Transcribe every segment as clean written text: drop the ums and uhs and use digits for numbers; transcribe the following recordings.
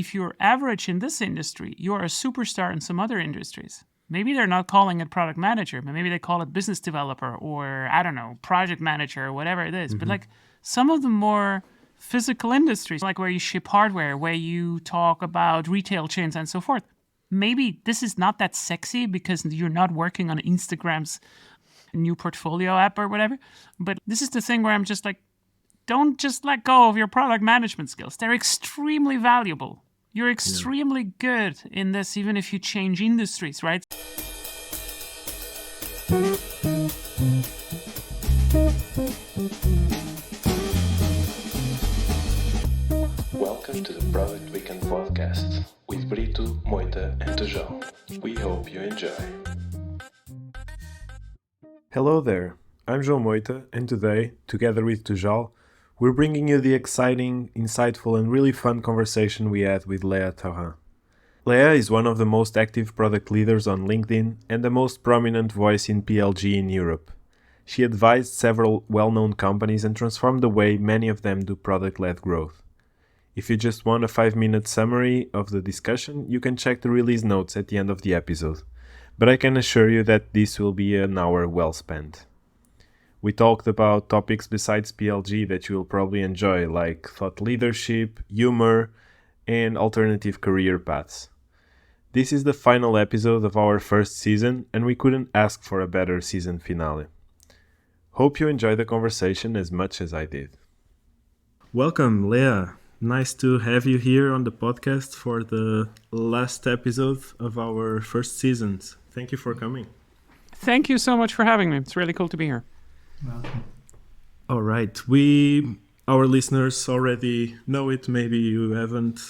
if you're average in this industry, you're a superstar in some other industries. Maybe they're not calling it product manager, but maybe they call it business developer or, I don't know, project manager or whatever it is. But like some of the more physical industries, like where you ship hardware, where you talk about retail chains and so forth, maybe this is not that sexy because you're not working on Instagram's new portfolio app or whatever. But this is the thing where I'm just like, don't just let go of your product management skills. They're extremely valuable. You're extremely good in this, even if you change industries, right? Welcome to the Product Weekend podcast with Brito, Moita and Tojal. We hope you enjoy. Hello there, I'm João Moita, and today, together with Tojal, we're bringing you the exciting, insightful and really fun conversation we had with Leah Tharin. Leah is one of the most active product leaders on LinkedIn and the most prominent voice in PLG in Europe. She advised several well-known companies and transformed the way many of them do product-led growth. If you just want a 5-minute summary of the discussion, you can check the release notes at the end of the episode. But I can assure you that this will be an hour well spent. We talked about topics besides PLG that you will probably enjoy, like thought leadership, humor, and alternative career paths. This is the final episode of our first season, and we couldn't ask for a better season finale. Hope you enjoy the conversation as much as I did. Welcome, Leah. Nice to have you here on the podcast for the last episode of our first season. Thank you for coming. Thank you so much for having me. It's really cool to be here. Welcome. All right. Our listeners already know it. Maybe you haven't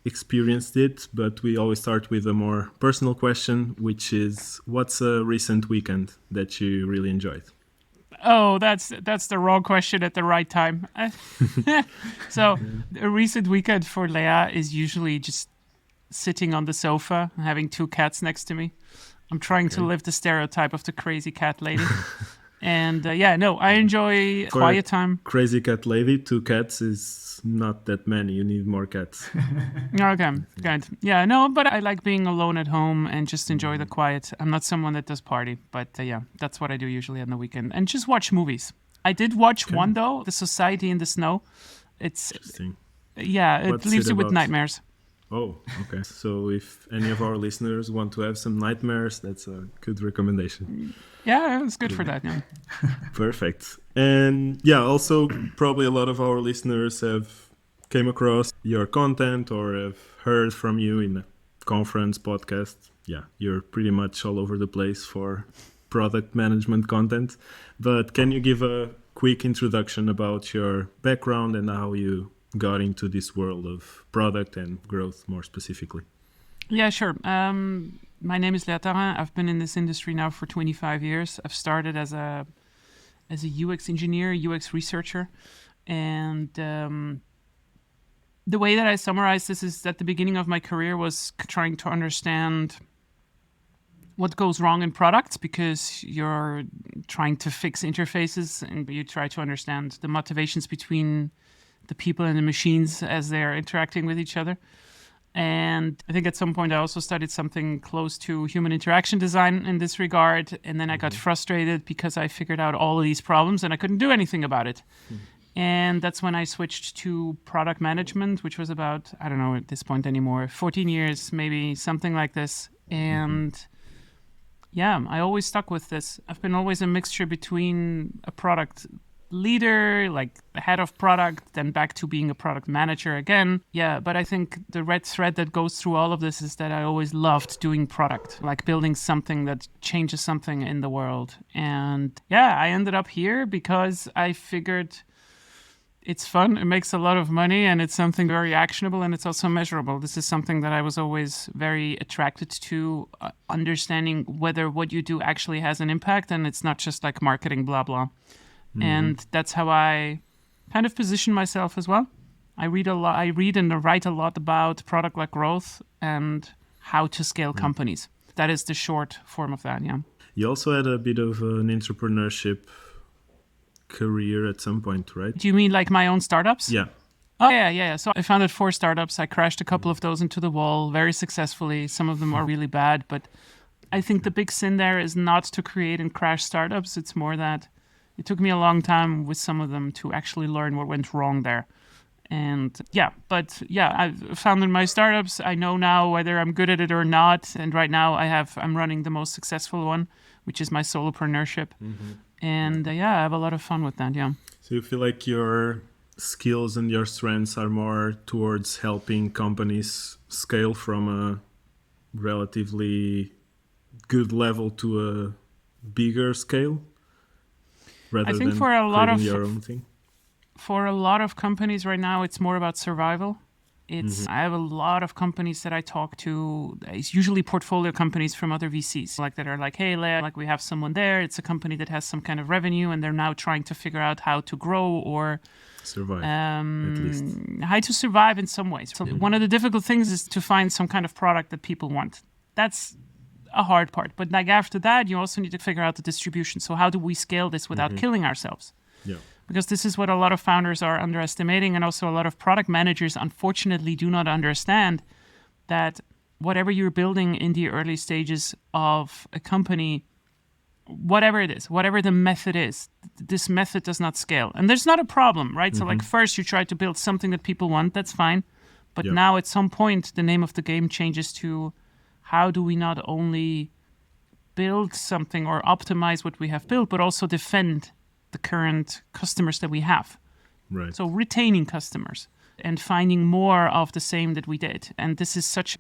experienced it, but we always start with a more personal question, which is, what's a recent weekend that you really enjoyed? Oh, that's the wrong question at the right time. So a recent weekend for Leah is usually just sitting on the sofa, having 2 cats next to me. I'm trying to live the stereotype of the crazy cat lady. And I enjoy quiet time. Crazy cat lady, 2 cats is not that many. You need more cats. Okay, good. Yeah, no, but I like being alone at home and just enjoy the quiet. I'm not someone that does party, but that's what I do usually on the weekend. And just watch movies. I did watch one, though, The Society in the Snow. It's interesting. Yeah, it leaves you with nightmares. Oh, okay. So if any of our listeners want to have some nightmares, that's a good recommendation. Yeah, it's good for that. Yeah. Perfect. And also probably a lot of our listeners have came across your content or have heard from you in a conference, podcast. Yeah, you're pretty much all over the place for product management content. But can you give a quick introduction about your background and how you got into this world of product and growth more specifically? Yeah, sure. My name is Leah Tharin. I've been in this industry now for 25 years. I've started as a UX engineer, UX researcher. And the way that I summarize this is that the beginning of my career was trying to understand what goes wrong in products, because you're trying to fix interfaces and you try to understand the motivations between the people and the machines as they're interacting with each other. And I think at some point I also studied something close to human interaction design in this regard. And then I got frustrated because I figured out all of these problems and I couldn't do anything about it. And that's when I switched to product management, which was about, I don't know at this point anymore, 14 years, maybe something like this. And I always stuck with this. I've been always a mixture between a product leader, like the head of product, then back to being a product manager again. Yeah, but I think the red thread that goes through all of this is that I always loved doing product, like building something that changes something in the world. And I ended up here because I figured it's fun, it makes a lot of money, and it's something very actionable, and it's also measurable. This is something that I was always very attracted to, understanding whether what you do actually has an impact and it's not just like marketing blah blah. And that's how I kind of position myself as well. I read and write a lot about product-led growth and how to scale companies. That is the short form of that, yeah. You also had a bit of an entrepreneurship career at some point, right? Do you mean like my own startups? Yeah. Oh, yeah. So I founded 4 startups. I crashed a couple of those into the wall very successfully. Some of them are really bad, but I think the big sin there is not to create and crash startups. It's more that it took me a long time with some of them to actually learn what went wrong there. And I've founded my startups. I know now whether I'm good at it or not. And right now I'm running the most successful one, which is my solopreneurship. And I have a lot of fun with that. Yeah. So you feel like your skills and your strengths are more towards helping companies scale from a relatively good level to a bigger scale, rather than creating your own thing? For a lot of companies right now, it's more about survival. I have a lot of companies that I talk to. It's usually portfolio companies from other VCs, like that are like, hey, Leah, like we have someone there. It's a company that has some kind of revenue, and they're now trying to figure out how to grow or survive, at least. How to survive in some ways. So one of the difficult things is to find some kind of product that people want. That's a hard part. But like after that, you also need to figure out the distribution. So how do we scale this without killing ourselves? Yeah. Because this is what a lot of founders are underestimating, and also a lot of product managers unfortunately do not understand, that whatever you're building in the early stages of a company, whatever it is, whatever the method is, this method does not scale. And there's not a problem, right? So like first you try to build something that people want, that's fine. But now at some point the name of the game changes to how do we not only build something or optimize what we have built, but also defend the current customers that we have. Right. So retaining customers and finding more of the same that we did. And this is such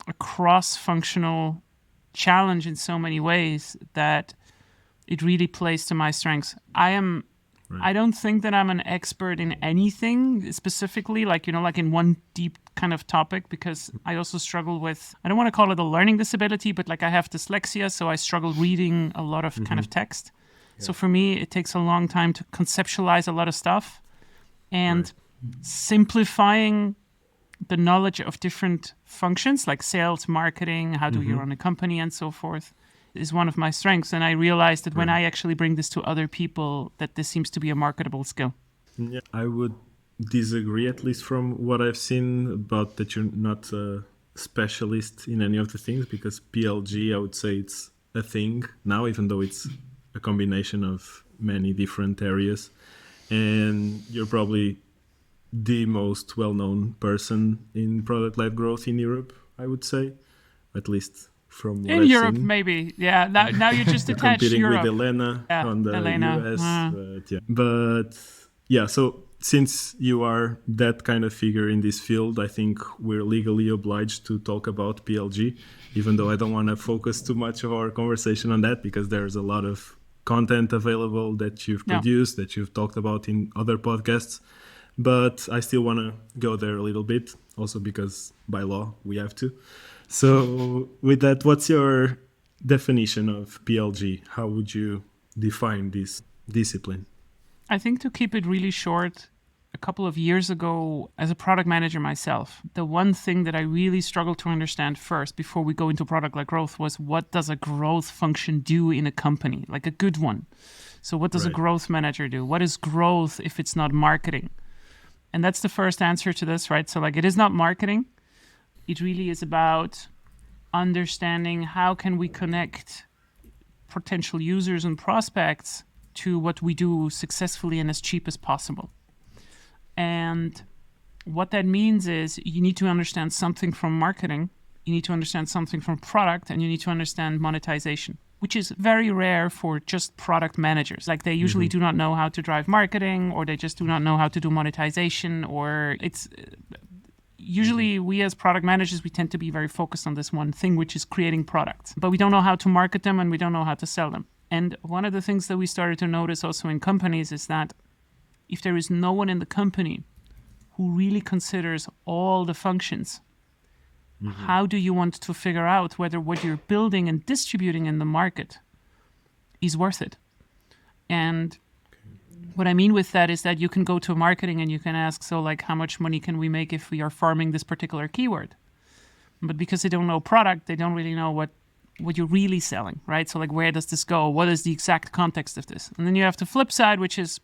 a cross-functional challenge in so many ways that it really plays to my strengths. I don't think that I'm an expert in anything specifically, like in one deep kind of topic, because I also struggle with, I don't want to call it a learning disability, but like I have dyslexia, so I struggle reading a lot of kind of text. So for me, it takes a long time to conceptualize a lot of stuff, and simplifying the knowledge of different functions like sales, marketing, how do you run a company and so forth is one of my strengths. And I realized that when I actually bring this to other people, that this seems to be a marketable skill. Yeah, I would disagree, at least from what I've seen, about that you're not a specialist in any of the things, because PLG, I would say it's a thing now, even though it's a combination of many different areas, and you're probably the most well-known person in product-led growth in Europe, I would say, at least from what I've Europe, seen. Maybe, yeah. Now you just attach competing Europe with Elena on the US, but so since you are that kind of figure in this field, I think we're legally obliged to talk about PLG, even though I don't want to focus too much of our conversation on that, because there's a lot of content available that you've produced, that you've talked about in other podcasts. But I still want to go there a little bit, also because by law we have to. So with that, what's your definition of PLG? How would you define this discipline? I think, to keep it really short, a couple of years ago, as a product manager myself, the one thing that I really struggled to understand first before we go into product-led growth was, what does a growth function do in a company, like a good one? So what does a growth manager do? What is growth if it's not marketing? And that's the first answer to this, right? So like, it is not marketing. It really is about understanding how can we connect potential users and prospects to what we do successfully and as cheap as possible. And what that means is you need to understand something from marketing, you need to understand something from product, and you need to understand monetization, which is very rare for just product managers. Like, they usually do not know how to drive marketing, or they just do not know how to do monetization, or it's usually we as product managers, we tend to be very focused on this one thing, which is creating products, but we don't know how to market them and we don't know how to sell them. And one of the things that we started to notice also in companies is that if there is no one in the company who really considers all the functions, how do you want to figure out whether what you're building and distributing in the market is worth it? And what I mean with that is that you can go to marketing and you can ask, so like, how much money can we make if we are farming this particular keyword? But because they don't know product, they don't really know what you're really selling, right? So like, where does this go? What is the exact context of this? And then you have the flip side, which is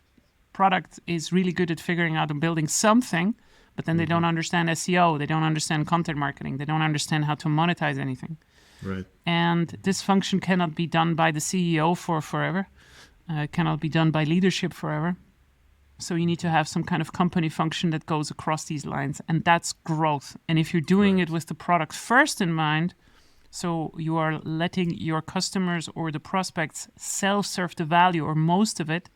product is really good at figuring out and building something, but then they don't understand SEO, they don't understand content marketing, they don't understand how to monetize anything. Right. And this function cannot be done by the CEO for forever. It cannot be done by leadership forever. So you need to have some kind of company function that goes across these lines, and that's growth. And if you're doing it with the product first in mind, so you are letting your customers or the prospects self-serve the value or most of it,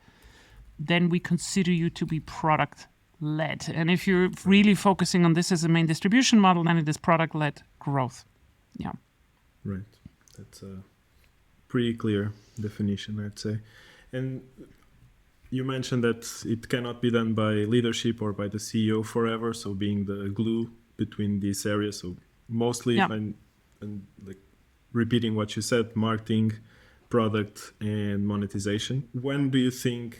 then we consider you to be product-led. And if you're really focusing on this as a main distribution model, then it is product-led growth. Yeah. Right. That's a pretty clear definition, I'd say. And you mentioned that it cannot be done by leadership or by the CEO forever, so being the glue between these areas. So mostly, if I'm like repeating what you said, marketing, product, and monetization. When do you think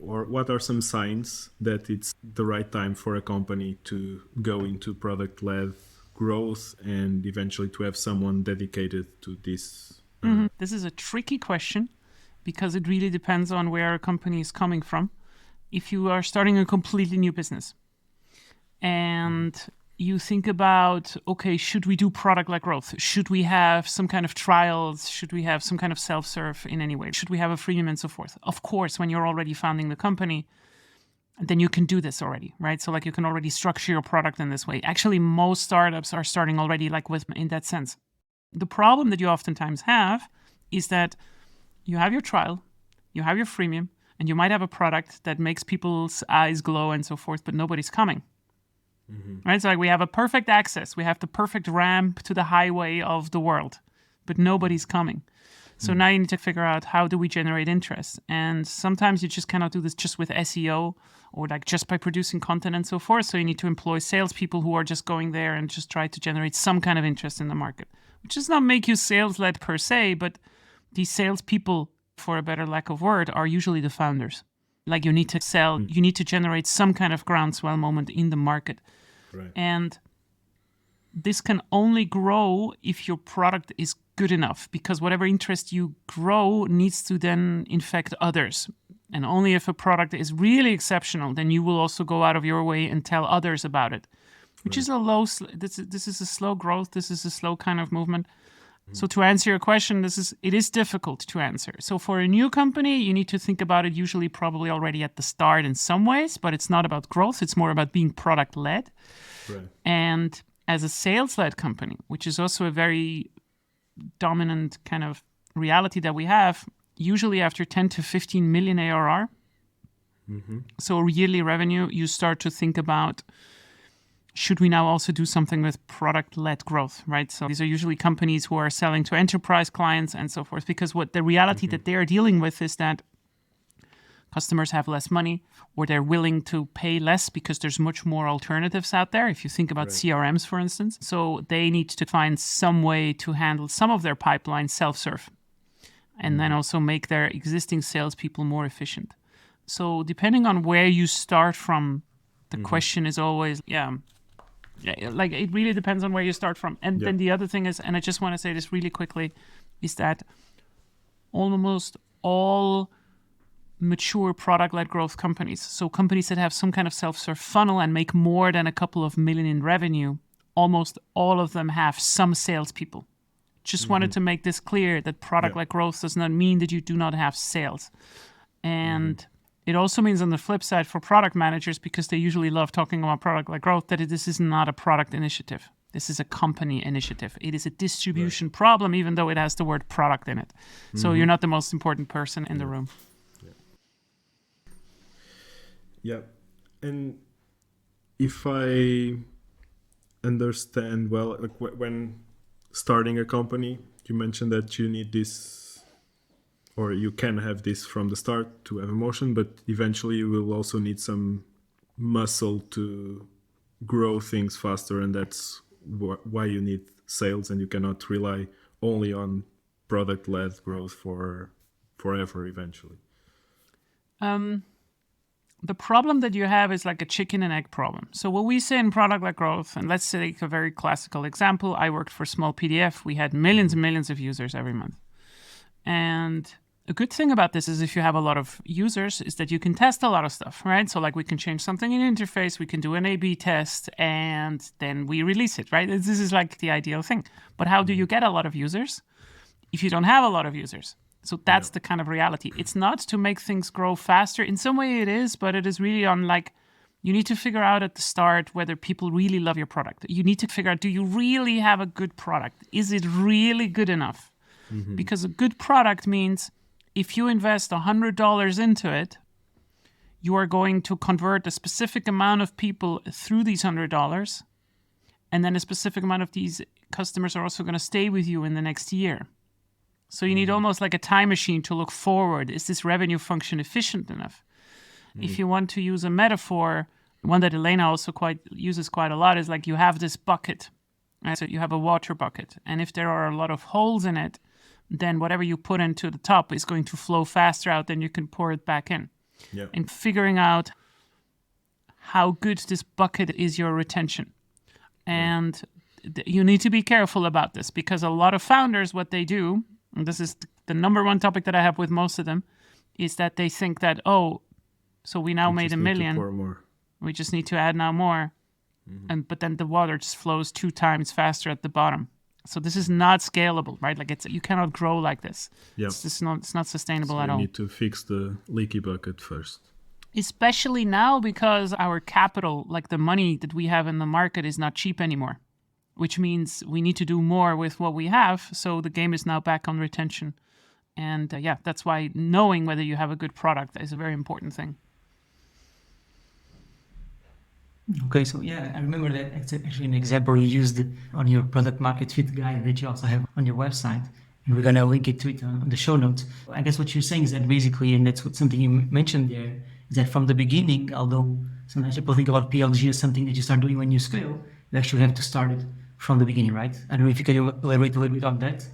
or what are some signs that it's the right time for a company to go into product-led growth and eventually to have someone dedicated to this? This is a tricky question, because it really depends on where a company is coming from. If you are starting a completely new business and you think about, okay, should we do product-led growth? Should we have some kind of trials? Should we have some kind of self-serve in any way? Should we have a freemium and so forth? Of course, when you're already founding the company, then you can do this already, right? So like you can already structure your product in this way. Actually, most startups are starting already like with in that sense. The problem that you oftentimes have is that you have your trial, you have your freemium, and you might have a product that makes people's eyes glow and so forth, but nobody's coming. Right? So like we have a perfect access, we have the perfect ramp to the highway of the world, but nobody's coming. So now you need to figure out, how do we generate interest? And sometimes you just cannot do this just with SEO or like just by producing content and so forth. So you need to employ salespeople who are just going there and just try to generate some kind of interest in the market, which does not make you sales-led per se, but these salespeople, for a better lack of word, are usually the founders. Like you need to sell, you need to generate some kind of groundswell moment in the market. Right. And this can only grow if your product is good enough, because whatever interest you grow needs to then infect others. And only if a product is really exceptional, then you will also go out of your way and tell others about it, which is this is a slow growth. This is a slow kind of movement. So to answer your question, it is difficult to answer. So for a new company, you need to think about it usually probably already at the start in some ways, but it's not about growth. It's more about being product-led. Right. And as a sales-led company, which is also a very dominant kind of reality that we have, usually after 10 to 15 million ARR, so yearly revenue, you start to think about, should we now also do something with product-led growth, right? So these are usually companies who are selling to enterprise clients and so forth, because what the reality that they are dealing with is that customers have less money, or they're willing to pay less because there's much more alternatives out there. If you think about CRMs, for instance, so they need to find some way to handle some of their pipeline self-serve, and then also make their existing salespeople more efficient. So depending on where you start from, the question is always, like it really depends on where you start from. And then the other thing is, and I just want to say this really quickly, is that almost all mature product-led growth companies, so companies that have some kind of self-serve funnel and make more than a couple of million in revenue, almost all of them have some salespeople. Just wanted to make this clear, that product-led growth does not mean that you do not have sales. And it also means, on the flip side, for product managers, because they usually love talking about product-led growth, that this is not a product initiative. This is a company initiative. It is a distribution problem, even though it has the word product in it. So you're not the most important person in the room. Yeah. And if I understand well, like when starting a company, you mentioned that you need this, or you can have this from the start to have emotion, but eventually you will also need some muscle to grow things faster, and that's why you need sales, and you cannot rely only on product-led growth forever eventually. The problem that you have is like a chicken and egg problem. So what we say in product-led growth, and let's take a very classical example. I worked for Small PDF. We had millions and millions of users every month. And A good thing about this is if you have a lot of users is that you can test a lot of stuff, right? So like we can change something in interface, we can do an A/B test, and then we release it, right? This is like the ideal thing. But how do you get a lot of users if you don't have a lot of users? So that's the kind of reality. It's not to make things grow faster. In some way it is, but it is really on like, you need to figure out at the start whether people really love your product. You need to figure out, do you really have a good product? Is it really good enough? Because a good product means if you invest $100 into it, you are going to convert a specific amount of people through these $100, and then a specific amount of these customers are also going to stay with you in the next year. So you need almost like a time machine to look forward. Is this revenue function efficient enough? If you want to use a metaphor, one that Elena also uses quite a lot is like you have this bucket. Right? So you have a water bucket. And if there are a lot of holes in it, then whatever you put into the top is going to flow faster out than you can pour it back in. Yeah. And figuring out how good this bucket is your retention. And you need to be careful about this because a lot of founders, what they do, and this is the number one topic that I have with most of them, is that they think that, so we now made $1 million. We just need to add now more. But then the water just flows 2 times faster at the bottom. So this is not scalable, right? Like you cannot grow like this. Yeah. It's not sustainable at all. You need to fix the leaky bucket first. Especially now because our capital, like the money that we have in the market, is not cheap anymore, which means we need to do more with what we have. So the game is now back on retention. And that's why knowing whether you have a good product is a very important thing. Okay, so I remember that it's actually an example you used on your product market fit guide that you also have on your website. And we're going to link it to it on the show notes. I guess what you're saying is that basically, and that's something you mentioned there, is that from the beginning, although sometimes people think about PLG as something that you start doing when you scale, you actually have to start it from the beginning, right? I don't know if you can elaborate a little bit on that.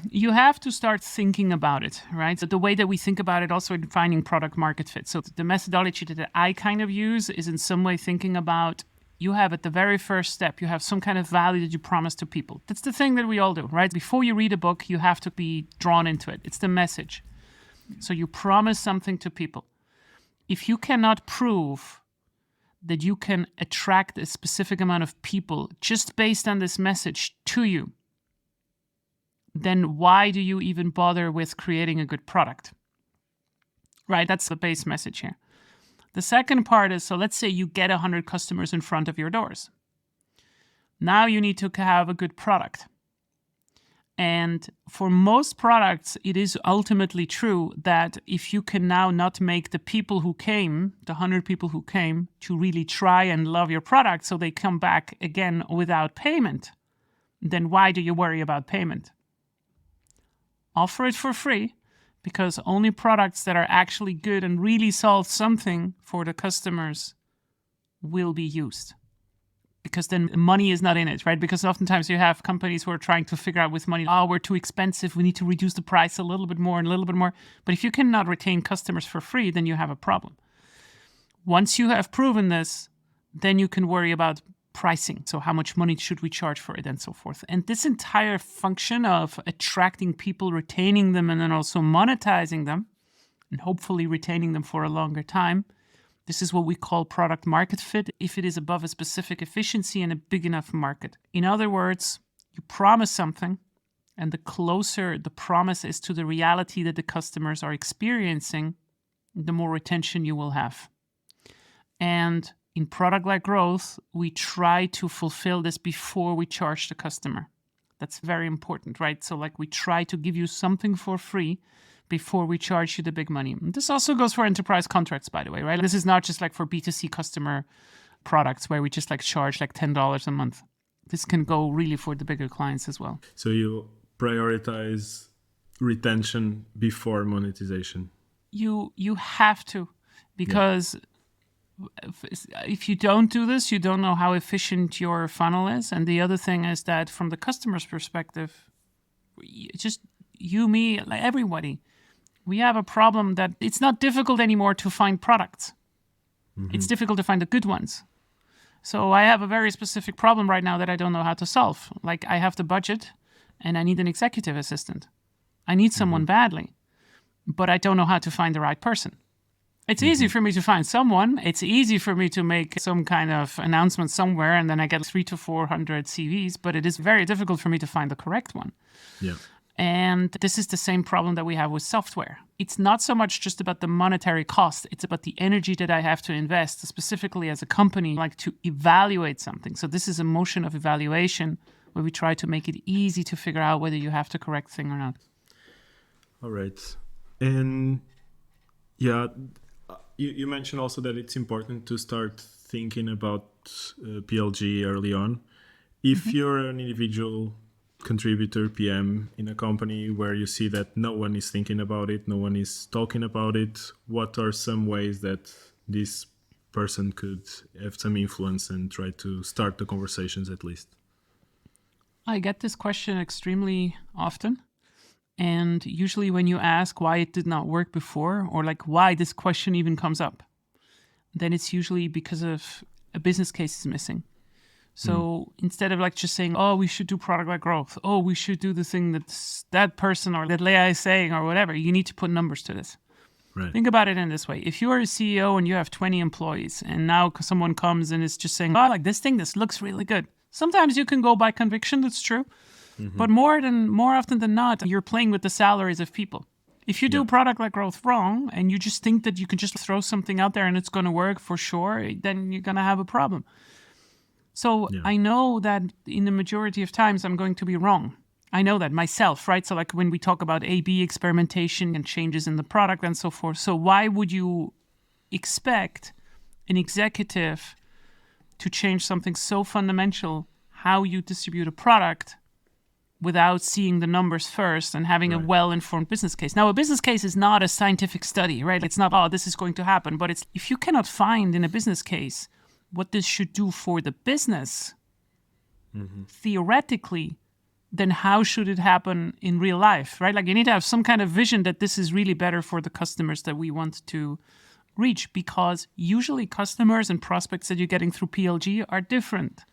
You have to start thinking about it, right? So the way that we think about it also in finding product market fit. So the methodology that I kind of use is in some way thinking about, you have at the very first step, you have some kind of value that you promise to people. That's the thing that we all do, right? Before you read a book, you have to be drawn into it. It's the message. So you promise something to people. If you cannot prove that you can attract a specific amount of people just based on this message to you, then why do you even bother with creating a good product? Right? That's the base message here. The second part is, so let's say you get 100 customers in front of your doors. Now you need to have a good product. And for most products, it is ultimately true that if you can now not make the people who came, the 100 people who came, to really try and love your product so they come back again without payment, then why do you worry about payment? Offer it for free, because only products that are actually good and really solve something for the customers will be used. Because then money is not in it, right? Because oftentimes you have companies who are trying to figure out with money, we're too expensive, we need to reduce the price a little bit more and a little bit more. But if you cannot retain customers for free, then you have a problem. Once you have proven this, then you can worry about pricing. So how much money should we charge for it and so forth. And this entire function of attracting people, retaining them, and then also monetizing them, and hopefully retaining them for a longer time, this is what we call product market fit if it is above a specific efficiency in a big enough market. In other words, you promise something, and the closer the promise is to the reality that the customers are experiencing, the more retention you will have. And in product-led growth, we try to fulfill this before we charge the customer. That's very important, right? So like we try to give you something for free before we charge you the big money. And this also goes for enterprise contracts, by the way, right? This is not just like for B2C customer products where we just like charge like $10 a month. This can go really for the bigger clients as well. So you prioritize retention before monetization? You have to, because if you don't do this, you don't know how efficient your funnel is. And the other thing is that from the customer's perspective, just you, me, like everybody, we have a problem that it's not difficult anymore to find products. Mm-hmm. It's difficult to find the good ones. So I have a very specific problem right now that I don't know how to solve. Like I have the budget and I need an executive assistant. I need someone badly. but I don't know how to find the right person. It's easy for me to find someone. It's easy for me to make some kind of announcement somewhere and then I get 300 to 400 CVs, but it is very difficult for me to find the correct one. Yeah. And this is the same problem that we have with software. It's not so much just about the monetary cost. It's about the energy that I have to invest, specifically as a company, like to evaluate something. So this is a motion of evaluation where we try to make it easy to figure out whether you have the correct thing or not. All right. And yeah, you mentioned also that it's important to start thinking about PLG early on. If you're an individual contributor, PM in a company where you see that no one is thinking about it, no one is talking about it, what are some ways that this person could have some influence and try to start the conversations at least? I get this question extremely often. And usually when you ask why it did not work before, or like why this question even comes up, then it's usually because of a business case is missing. So instead of like just saying, oh, we should do product-led growth, oh, we should do the thing that person or that Leah is saying or whatever, you need to put numbers to this. Right. Think about it in this way. If you are a CEO and you have 20 employees and now someone comes and is just saying, oh, like this looks really good. Sometimes you can go by conviction, that's true. But more often than not, you're playing with the salaries of people. If you do product-led growth wrong and you just think that you can just throw something out there and it's going to work for sure, then you're going to have a problem. So I know that in the majority of times I'm going to be wrong. I know that myself, right? So like when we talk about A/B experimentation and changes in the product and so forth. So why would you expect an executive to change something so fundamental, how you distribute a product, without seeing the numbers first and having a well-informed business case? Now, a business case is not a scientific study, right? It's not, oh, this is going to happen. But it's if you cannot find in a business case what this should do for the business, theoretically, then how should it happen in real life, right? Like you need to have some kind of vision that this is really better for the customers that we want to reach, because usually customers and prospects that you're getting through PLG are different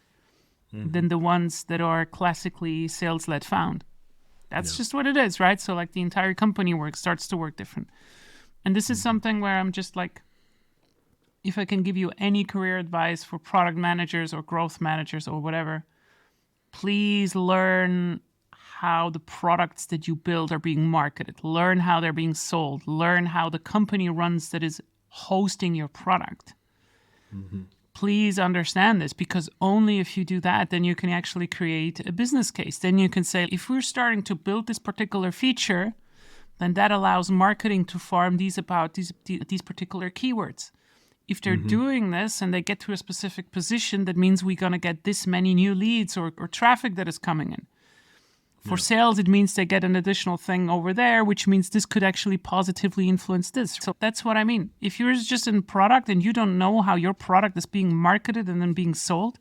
than the ones that are classically sales-led found. That's just what it is, right? So like the entire company starts to work different. And this is something where I'm just like, if I can give you any career advice for product managers or growth managers or whatever, please learn how the products that you build are being marketed. Learn how they're being sold. Learn how the company runs that is hosting your product. Please understand this, because only if you do that, then you can actually create a business case. Then you can say, if we're starting to build this particular feature, then that allows marketing to farm these particular keywords. If they're doing this and they get to a specific position, that means we're going to get this many new leads or traffic that is coming in. For sales, it means they get an additional thing over there, which means this could actually positively influence this. So that's what I mean. If you're just in product and you don't know how your product is being marketed and then being sold,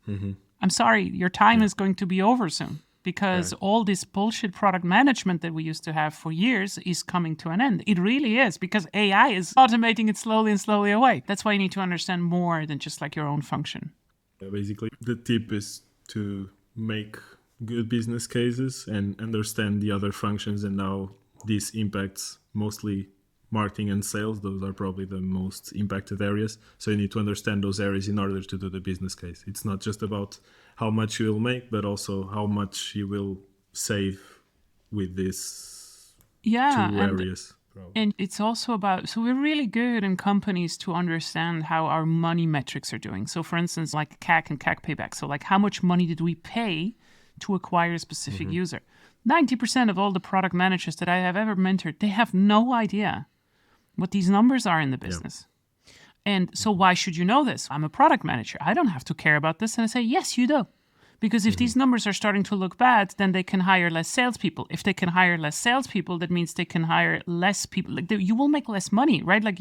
I'm sorry, your time is going to be over soon, because all this bullshit product management that we used to have for years is coming to an end. It really is, because AI is automating it slowly away. That's why you need to understand more than just like your own function. Yeah, basically, the tip is to make good business cases and understand the other functions and how this impacts mostly marketing and sales. Those are probably the most impacted areas. So you need to understand those areas in order to do the business case. It's not just about how much you will make, but also how much you will save with these two areas. And it's also about, so we're really good in companies to understand how our money metrics are doing. So for instance, like CAC and CAC payback. So like how much money did we pay to acquire a specific user? 90% of all the product managers that I have ever mentored, they have no idea what these numbers are in the business. And so why should you know this? I'm a product manager. I don't have to care about this. And I say, yes, you do. Because if these numbers are starting to look bad, then they can hire less salespeople. If they can hire less salespeople, that means they can hire less people. Like you will make less money, right? Like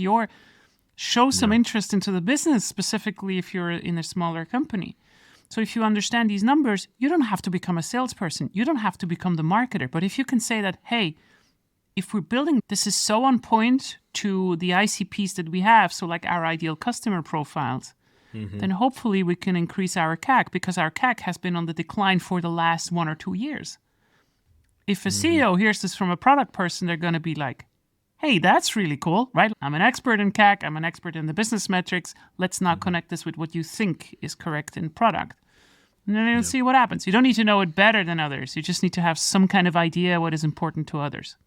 show some interest into the business, specifically if you're in a smaller company. So if you understand these numbers, you don't have to become a salesperson. You don't have to become the marketer. But if you can say that, hey, if we're building, this is so on point to the ICPs that we have, so like our ideal customer profiles, then hopefully we can increase our CAC, because our CAC has been on the decline for the last 1 or 2 years. If a CEO hears this from a product person, they're going to be like, hey, that's really cool, right? I'm an expert in CAC. I'm an expert in the business metrics. Let's now connect this with what you think is correct in product. And then you'll see what happens. You don't need to know it better than others. You just need to have some kind of idea what is important to others.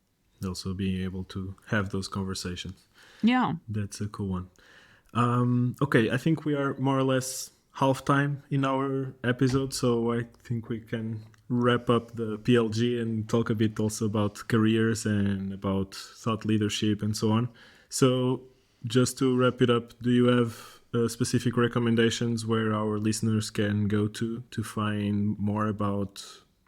Also being able to have those conversations. Yeah. That's a cool one. Okay, I think we are more or less half time in our episode, so I think we can wrap up the PLG and talk a bit also about careers and about thought leadership and so on. So just to wrap it up, do you have specific recommendations where our listeners can go to find more about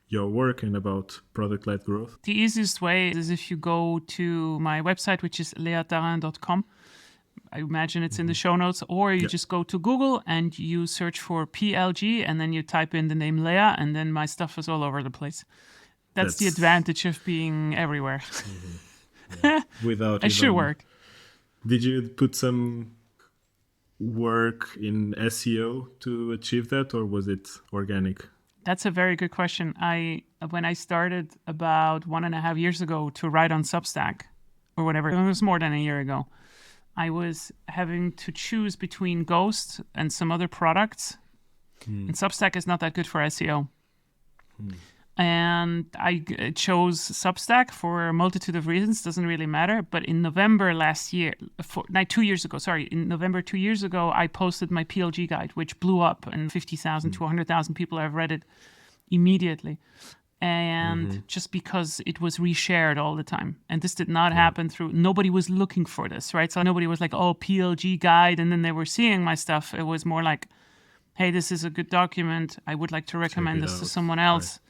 your work and about product-led growth? The easiest way is if you go to my website, which is leahtharin.com. I imagine it's in the show notes, or you just go to Google and you search for PLG and then you type in the name Leah and then my stuff is all over the place. That's the advantage of being everywhere. Without it should work. Did you put some work in SEO to achieve that, or was it organic? That's a very good question. When I started about 1.5 years ago to write on Substack or whatever, it was more than a year ago, I was having to choose between Ghost and some other products. And Substack is not that good for SEO. And I chose Substack for a multitude of reasons, doesn't really matter. But in November last year, in November 2 years ago, I posted my PLG guide, which blew up and 50,000 to 100,000 people have read it immediately. And just because it was reshared all the time. And this did not happen nobody was looking for this, right? So nobody was like, oh, PLG guide. And then they were seeing my stuff. It was more like, hey, this is a good document. I would like to recommend this to someone else.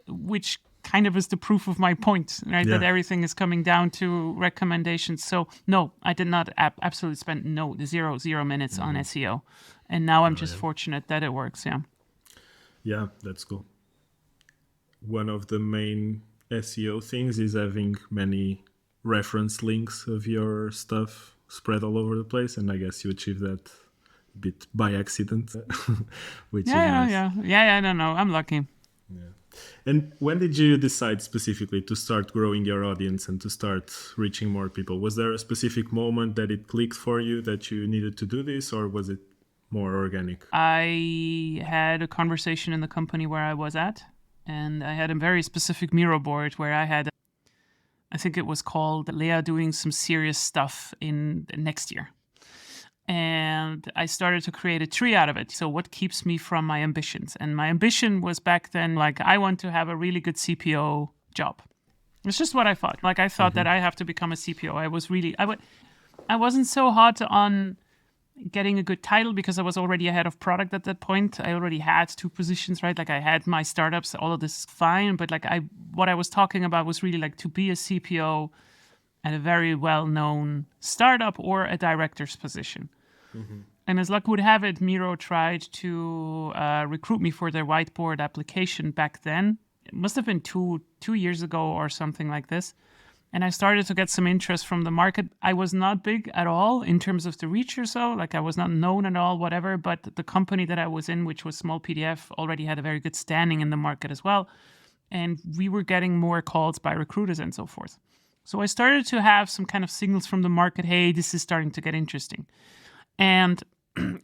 Which kind of is the proof of my point, right? That everything is coming down to recommendations. So no, I did not absolutely spend zero minutes on SEO. And now I'm just fortunate that it works. Yeah. Yeah, that's cool. One of the main SEO things is having many reference links of your stuff spread all over the place. And I guess you achieve that a bit by accident, which is nice. Yeah, I don't know. I'm lucky. Yeah. And when did you decide specifically to start growing your audience and to start reaching more people? Was there a specific moment that it clicked for you that you needed to do this, or was it more organic? I had a conversation in the company where I was at, and I had a very specific Miro board where I think it was called Leah doing some serious stuff in next year. And I started to create a tree out of it. So what keeps me from my ambitions? And my ambition was back then, like, I want to have a really good CPO job. It's just what I thought. Like, I thought that I have to become a CPO. I wasn't so hot on getting a good title because I was already ahead of product at that point. I already had 2 positions, right? Like, I had my startups, all of this is fine. But like, what I was talking about was really like to be a CPO at a very well-known startup or a director's position. And as luck would have it, Miro tried to recruit me for their whiteboard application back then. It must have been two years ago or something like this. And I started to get some interest from the market. I was not big at all in terms of the reach or so. Like, I was not known at all, whatever. But the company that I was in, which was Small PDF, already had a very good standing in the market as well. And we were getting more calls by recruiters and so forth. So I started to have some kind of signals from the market. Hey, this is starting to get interesting. And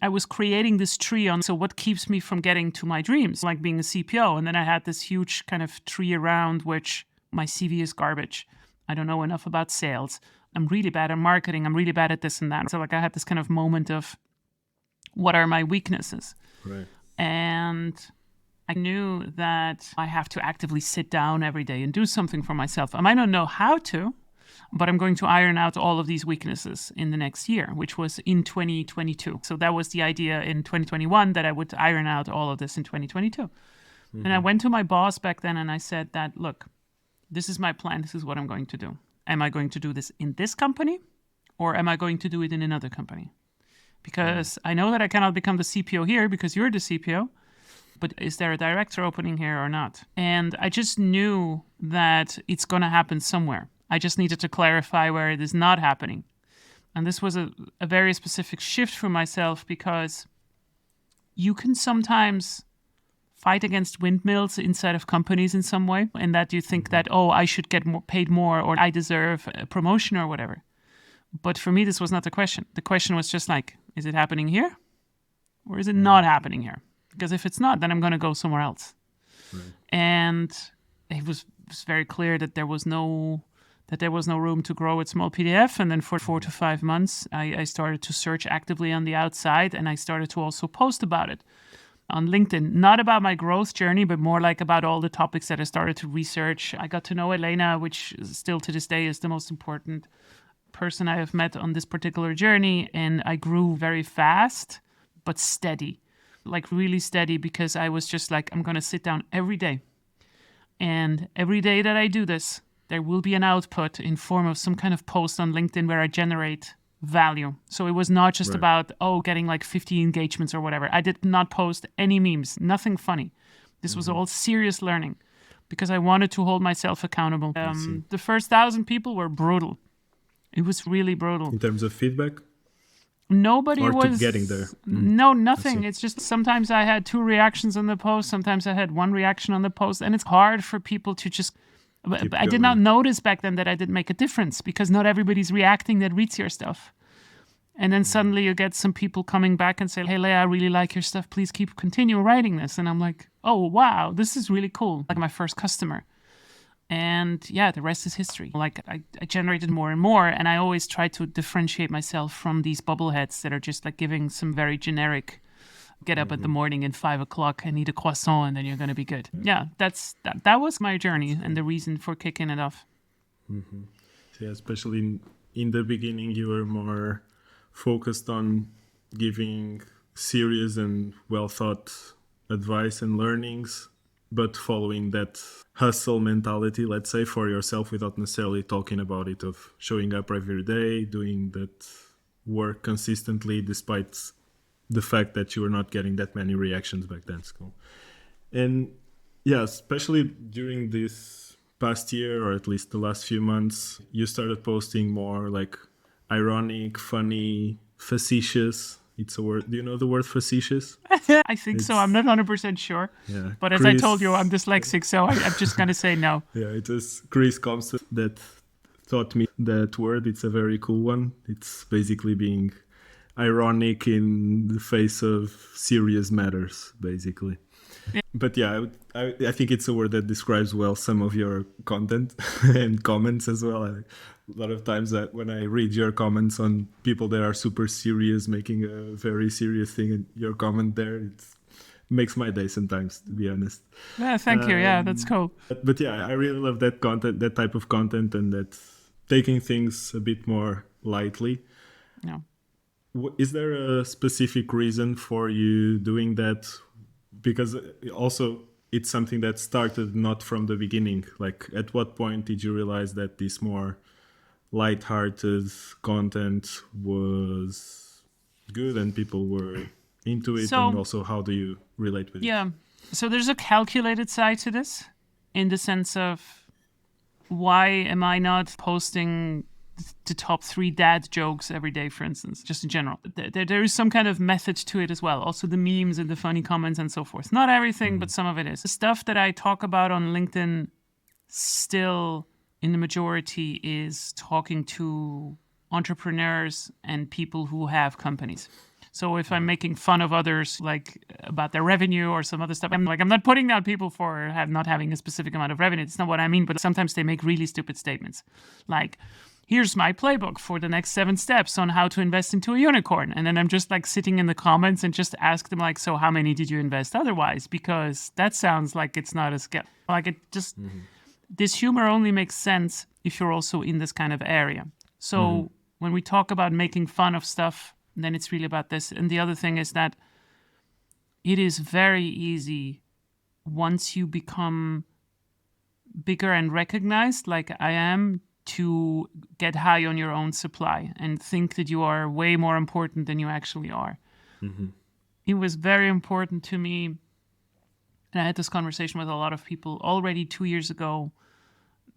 I was creating this tree on, so what keeps me from getting to my dreams, like being a CPO. And then I had this huge kind of tree around which my CV is garbage. I don't know enough about sales. I'm really bad at marketing. I'm really bad at this and that. So like I had this kind of moment of what are my weaknesses? Right. And I knew that I have to actively sit down every day and do something for myself. I might not know how to, but I'm going to iron out all of these weaknesses in the next year, which was in 2022. So that was the idea in 2021 that I would iron out all of this in 2022. Mm-hmm. And I went to my boss back then and I said that, look, this is my plan. This is what I'm going to do. Am I going to do this in this company or am I going to do it in another company? Because I know that I cannot become the CPO here because you're the CPO, but is there a director opening here or not? And I just knew that it's going to happen somewhere. I just needed to clarify where it is not happening. And this was a very specific shift for myself because you can sometimes fight against windmills inside of companies in some way, and that you think that, oh, I should get paid more, or I deserve a promotion or whatever. But for me, this was not the question. The question was just like, is it happening here or is it not happening here? Because if it's not, then I'm going to go somewhere else. Right. And it was very clear that there was no room to grow at Small PDF. And then for 4 to 5 months, I started to search actively on the outside, and I started to also post about it on LinkedIn, not about my growth journey, but more like about all the topics that I started to research. I got to know Elena, which still to this day is the most important person I have met on this particular journey. And I grew very fast, but steady, like really steady, because I was just like, I'm going to sit down every day. And every day that I do this, there will be an output in form of some kind of post on LinkedIn where I generate value. So it was not just about, getting like 50 engagements or whatever. I did not post any memes, nothing funny. This was all serious learning because I wanted to hold myself accountable. The first 1,000 people were brutal. It was really brutal. In terms of feedback? Nobody or was getting there. No, nothing. It's just sometimes I had 2 reactions on the post, sometimes I had 1 reaction on the post, and it's hard for people to just I did not notice back then that I did make a difference because not everybody's reacting that reads your stuff. And then suddenly you get some people coming back and say, hey, Leah, I really like your stuff. Please continue writing this. And I'm like, oh, wow, this is really cool. Like my first customer. And yeah, the rest is history. Like I generated more and more, and I always try to differentiate myself from these bubbleheads that are just like giving some very generic, get up at the morning at 5 o'clock and eat a croissant and then you're going to be good. Yeah, that was my journey and the reason for kicking it off. Mm-hmm. Yeah, especially in the beginning, you were more focused on giving serious and well thought advice and learnings, but following that hustle mentality, let's say, for yourself without necessarily talking about it, of showing up every day, doing that work consistently despite the fact that you were not getting that many reactions back then. Cool. And yeah, especially during this past year, or at least the last few months, you started posting more like ironic, funny, facetious. It's a word. Do you know the word facetious? I think so. I'm not 100% sure. Yeah. But as I told you, I'm dyslexic, so I'm just going to say no. Yeah, it was Chris Comston that taught me that word. It's a very cool one. It's basically being ironic in the face of serious matters, basically. Yeah. But yeah, I think it's a word that describes well some of your content and comments as well. A lot of times that when I read your comments on people that are super serious, making a very serious thing, and your comment there, it makes my day sometimes, to be honest. Yeah, thank you. Yeah, that's cool. But yeah, I really love that content, that type of content, and that taking things a bit more lightly. Yeah. Is there a specific reason for you doing that? Because also it's something that started not from the beginning. Like, at what point did you realize that this more lighthearted content was good and people were into it? And also, how do you relate with it? Yeah. So there's a calculated side to this, in the sense of, why am I not posting the top 3 dad jokes every day, for instance, just in general? There is some kind of method to it as well. Also the memes and the funny comments and so forth. Not everything, but some of it is. The stuff that I talk about on LinkedIn still, in the majority, is talking to entrepreneurs and people who have companies. So if I'm making fun of others, like about their revenue or some other stuff, I'm not putting down people for not having a specific amount of revenue. It's not what I mean, but sometimes they make really stupid statements. Like, here's my playbook for the next 7 steps on how to invest into a unicorn. And then I'm just like sitting in the comments and just ask them like, so how many did you invest otherwise? Because that sounds like it's not a skill. Like, it just, this humor only makes sense if you're also in this kind of area. So when we talk about making fun of stuff, then it's really about this. And the other thing is that it is very easy, once you become bigger and recognized, like I am, to get high on your own supply and think that you are way more important than you actually are. It was very important to me, and I had this conversation with a lot of people already 2 years ago,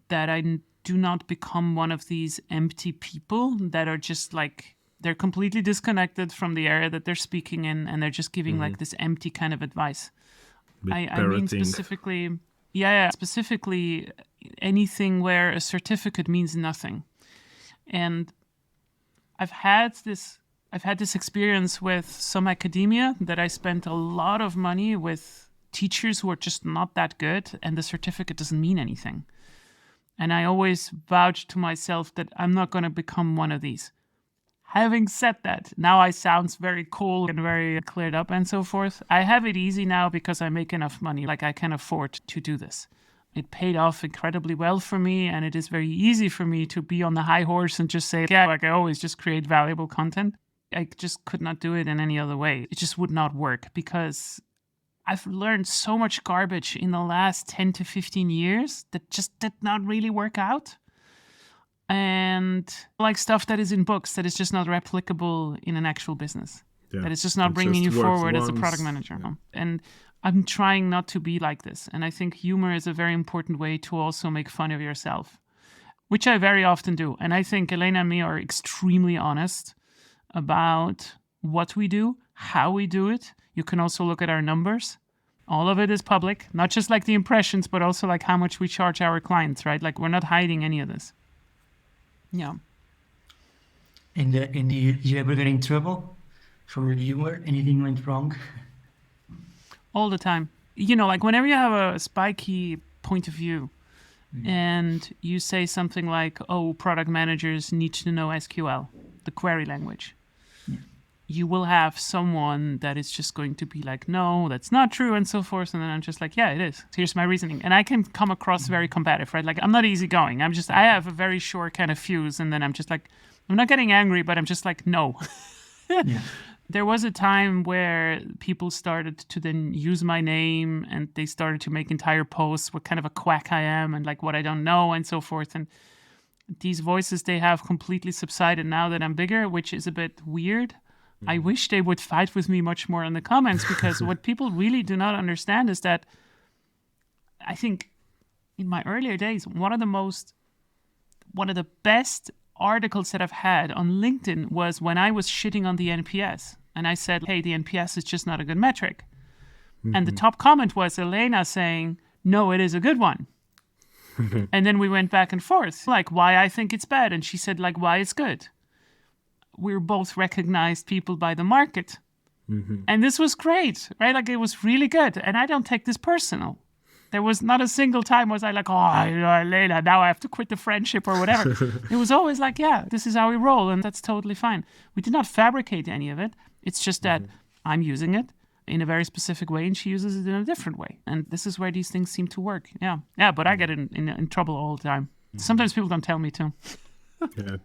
that I do not become one of these empty people that are just like, they're completely disconnected from the area that they're speaking in, and they're just giving like this empty kind of advice. Bit I mean parroting. specifically anything where a certificate means nothing. And I've had this experience with some academia that I spent a lot of money with teachers who are just not that good, and the certificate doesn't mean anything. And I always vouch to myself that I'm not going to become one of these. Having said that, now I sound very cool and very cleared up and so forth. I have it easy now because I make enough money, like I can afford to do this. It paid off incredibly well for me, and it is very easy for me to be on the high horse and just say, yeah, like I always just create valuable content. I just could not do it in any other way. It just would not work because I've learned so much garbage in the last 10 to 15 years that just did not really work out. And like stuff that is in books that is just not replicable in an actual business. Yeah. That is just not It bringing just you works forward as a once. product manager. Yeah. And I'm trying not to be like this. And I think humor is a very important way to also make fun of yourself, which I very often do. And I think Elena and me are extremely honest about what we do, how we do it. You can also look at our numbers. All of it is public, not just like the impressions, but also like how much we charge our clients, right? Like we're not hiding any of this. Yeah. And you ever get in trouble from your humor? Anything went wrong? All the time. You know, like whenever you have a spiky point of view and you say something like, oh, product managers need to know SQL, the query language. You will have someone that is just going to be like, no, that's not true, and so forth. And then I'm just like, yeah, it is. Here's my reasoning. And I can come across very combative, right? Like, I'm not easygoing. I have a very short kind of fuse. And then I'm just like, I'm not getting angry, but I'm just like, no. Yeah. There was a time where people started to then use my name and they started to make entire posts what kind of a quack I am and like what I don't know and so forth. And these voices, they have completely subsided now that I'm bigger, which is a bit weird. I wish they would fight with me much more in the comments because what people really do not understand is that I think in my earlier days, one of the best articles that I've had on LinkedIn was when I was shitting on the NPS. And I said, hey, the NPS is just not a good metric. And the top comment was Elena saying, no, it is a good one. And then we went back and forth, like why I think it's bad. And she said, like, why it's good. We're both recognized people by the market. And this was great, right? Like it was really good. And I don't take this personal. There was not a single time was I like, oh, Elena, now I have to quit the friendship or whatever. It was always like, yeah, this is how we roll. And that's totally fine. We did not fabricate any of it. It's just that I'm using it in a very specific way and she uses it in a different way. And this is where these things seem to work. Yeah. Yeah, but I get in trouble all the time. Sometimes people don't tell me to. Yeah.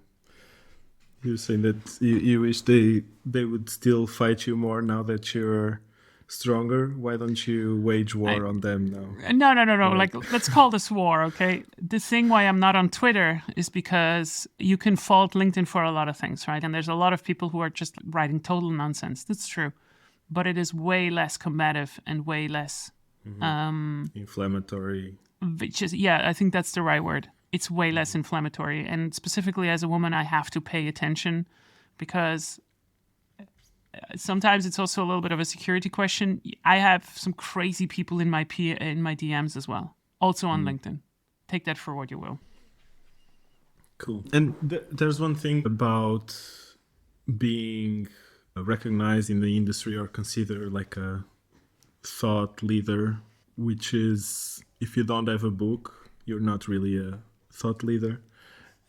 You're saying that you wish they would still fight you more now that you're stronger. Why don't you wage war on them now? No. Like, let's call this war, okay? The thing why I'm not on Twitter is because you can fault LinkedIn for a lot of things, right? And there's a lot of people who are just writing total nonsense. That's true. But it is way less combative and way less... inflammatory. Which is, yeah, I think that's the right word. It's way less inflammatory. And specifically as a woman, I have to pay attention because sometimes it's also a little bit of a security question. I have some crazy people in my DMs as well, also on LinkedIn. Take that for what you will. Cool. And there's one thing about being recognized in the industry or considered like a thought leader, which is if you don't have a book, you're not really a thought leader.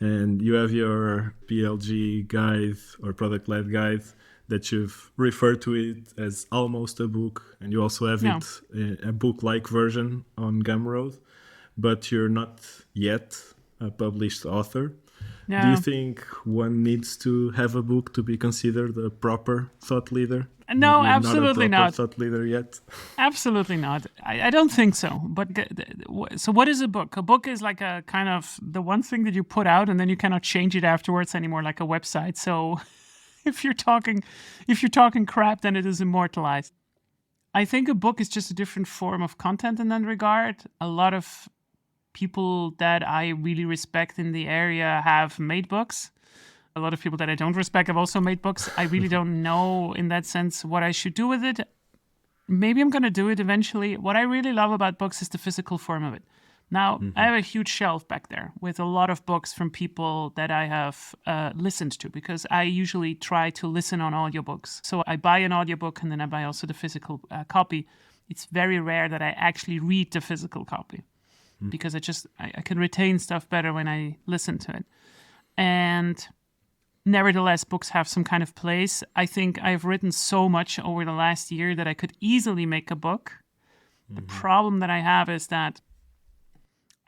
And you have your PLG guide or product-led guide that you've referred to it as almost a book. And you also have it a book-like version on Gumroad, but you're not yet a published author. No. Do you think one needs to have a book to be considered a proper thought leader? No, You're absolutely not. A proper not. thought leader yet? Absolutely not. I don't think so. But so what is a book? A book is like a kind of the one thing that you put out and then you cannot change it afterwards anymore, like a website. So if you're talking crap, then it is immortalized. I think a book is just a different form of content in that regard. A lot of people that I really respect in the area have made books. A lot of people that I don't respect have also made books. I really don't know in that sense what I should do with it. maybe I'm going to do it eventually. What I really love about books is the physical form of it. Now, I have a huge shelf back there with a lot of books from people that I have listened to, because I usually try to listen on audiobooks. So I buy an audiobook and then I buy also the physical copy. It's very rare that I actually read the physical copy because I can retain stuff better when I listen to it. And nevertheless, books have some kind of place. I think I've written so much over the last year that I could easily make a book. The problem that I have is that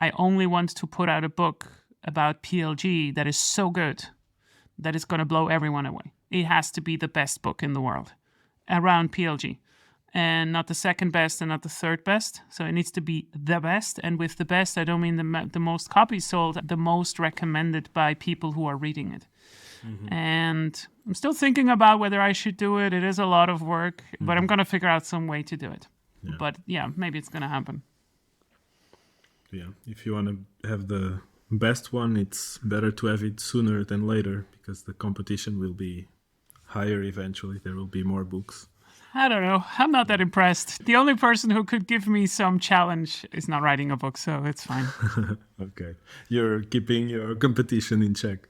I only want to put out a book about PLG that is so good that it's going to blow everyone away. It has to be the best book in the world around PLG, and not the second best and not the third best. So it needs to be the best. And with the best, I don't mean the most copies sold, the most recommended by people who are reading it. And I'm still thinking about whether I should do it. It is a lot of work, but I'm going to figure out some way to do it. Yeah. But yeah, maybe it's going to happen. Yeah, if you want to have the best one, it's better to have it sooner than later, because the competition will be higher eventually. There will be more books. I don't know. I'm not that impressed. The only person who could give me some challenge is not writing a book, so it's fine. Okay. You're keeping your competition in check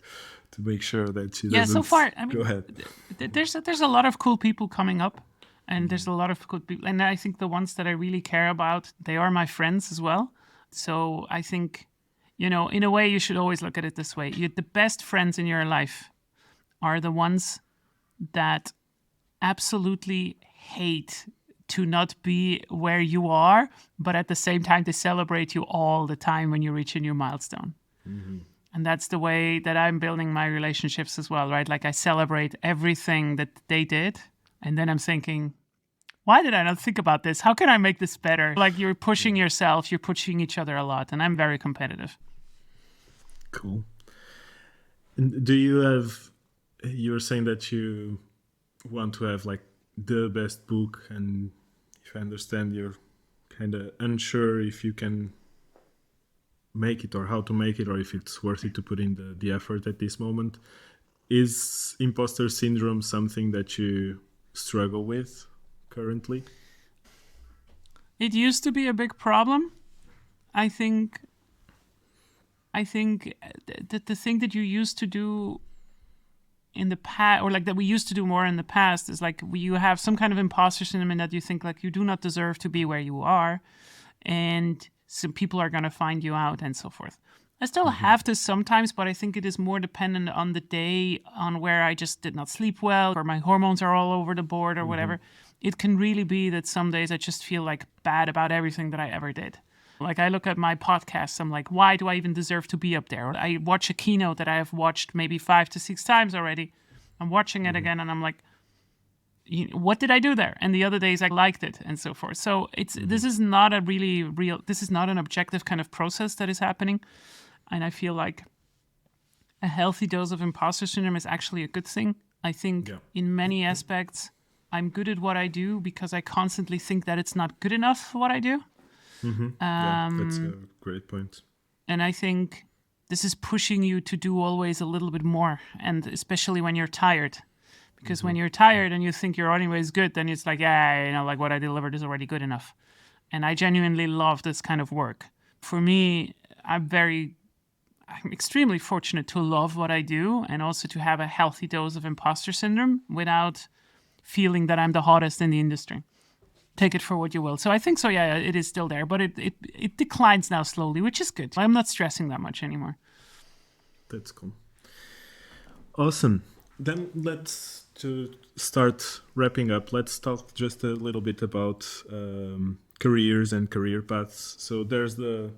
to make sure that she doesn't... Yeah, so far, I mean, Go ahead. There's a lot of cool people coming up, and there's a lot of good people. And I think the ones that I really care about, they are my friends as well. So I think, in a way, you should always look at it this way. The best friends in your life are the ones that absolutely hate to not be where you are, but at the same time, they celebrate you all the time when you reach a new milestone. And that's the way that I'm building my relationships as well, right? Like I celebrate everything that they did. And then I'm thinking, why did I not think about this? How can I make this better? Like you're pushing yourself, you're pushing each other a lot. And I'm very competitive. Cool. And do you have, you were saying that you want to have like the best book, and if I understand, you're kind of unsure if you can make it or how to make it, or if it's worth it to put in the effort at this moment. Is imposter syndrome something that you struggle with currently? It used to be a big problem. I think that the thing that you used to do in the past, or like that we used to do more in the past, is like you have some kind of imposter syndrome, and that you think like you do not deserve to be where you are, and some people are going to find you out and so forth. I still have this sometimes, but I think it is more dependent on the day, on where I just did not sleep well, or my hormones are all over the board, or whatever. It can really be that some days I just feel like bad about everything that I ever did. Like I look at my podcasts, I'm like, why do I even deserve to be up there? I watch a keynote that I have watched maybe 5 to 6 times already. I'm watching it again and I'm like, what did I do there? And the other days I liked it and so forth. So this is not a really real, this is not an objective kind of process that is happening. And I feel like a healthy dose of imposter syndrome is actually a good thing. I think in many aspects, I'm good at what I do because I constantly think that it's not good enough what I do. That's a great point. And I think this is pushing you to do always a little bit more, and especially when you're tired. Because when you're tired and you think you're always good, then it's like, like what I delivered is already good enough. And I genuinely love this kind of work. For me, I'm extremely fortunate to love what I do, and also to have a healthy dose of imposter syndrome without feeling that I'm the hottest in the industry. Take it for what you will. So I think so, yeah, it is still there, but it declines now slowly, which is good. I'm not stressing that much anymore. That's cool. Awesome. Then to start wrapping up, let's talk just a little bit about careers and career paths. So there's the